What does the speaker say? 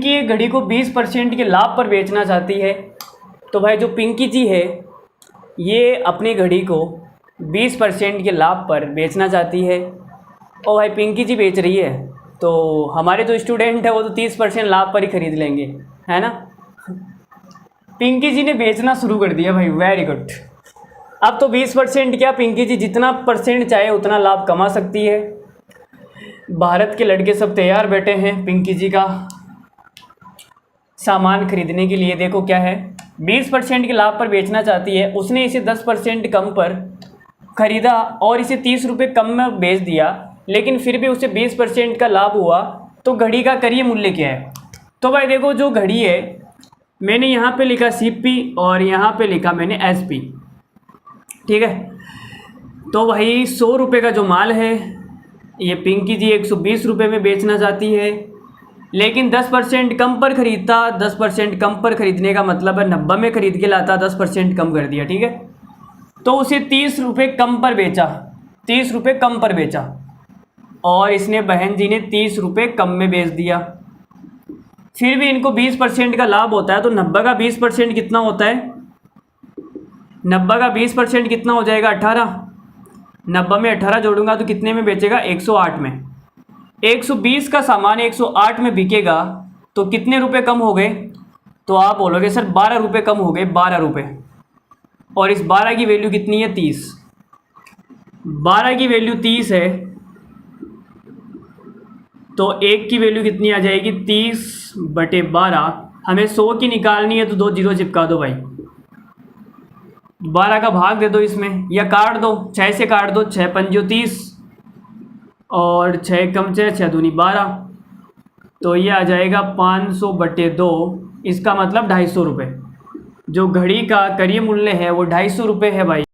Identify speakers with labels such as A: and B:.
A: कि ये घड़ी को 20% के लाभ पर बेचना चाहती है। तो भाई जो पिंकी जी है ये अपनी घड़ी को 20% के लाभ पर बेचना चाहती है और भाई पिंकी जी बेच रही है, तो हमारे जो स्टूडेंट है वो तो 30% लाभ पर ही खरीद लेंगे, है ना। पिंकी जी ने बेचना शुरू कर दिया भाई, वेरी गुड। अब तो 20% क्या, पिंकी जी जितना परसेंट चाहे उतना लाभ कमा सकती है। भारत के लड़के सब तैयार बैठे हैं पिंकी जी का सामान खरीदने के लिए। देखो क्या है, 20% के लाभ पर बेचना चाहती है, उसने इसे 10% कम पर खरीदा और इसे 30 रुपये कम में बेच दिया, लेकिन फिर भी उसे 20% का लाभ हुआ। तो घड़ी का करिए मूल्य क्या है। तो भाई देखो जो घड़ी है, मैंने यहाँ पे लिखा CP और यहाँ पे लिखा मैंने SP, ठीक है। तो भाई 100 रुपये का जो माल है ये पिंकी जी 120 रुपये में बेचना चाहती है, लेकिन 10% कम पर खरीदता। 10% कम पर खरीदने का मतलब है 90 में खरीद के लाता, 10% कम कर दिया, ठीक है। तो उसे 30 रुपये कम पर बेचा, 30 रुपये कम पर बेचा और इसने बहन जी ने 30 रुपये कम में बेच दिया। फिर भी इनको 20% का लाभ होता है, तो 90 का 20% कितना होता है, 90 का 20% कितना हो जाएगा, 18। 90 में 18 जोड़ूंगा तो कितने में बेचेगा, 108 में। 120 का सामान 108 में बिकेगा तो कितने रुपए कम हो गए, तो आप बोलोगे सर 12 रुपये कम हो गए, 12 रुपये। और इस 12 की वैल्यू कितनी है, 30। 12 की वैल्यू 30 है तो एक की वैल्यू कितनी आ जाएगी, 30/12। हमें 100 की निकालनी है तो 2 जीरो चिपका दो भाई, 12 का भाग दे दो इसमें या काट दो, 6 से काट दो, 6 पंजो 30 और 6 कम 6, 6 दूनी 12, तो ये आ जाएगा 500/2। इसका मतलब 250 रुपये। जो घड़ी का करिए मूल्य है वो 250 रुपये है भाई।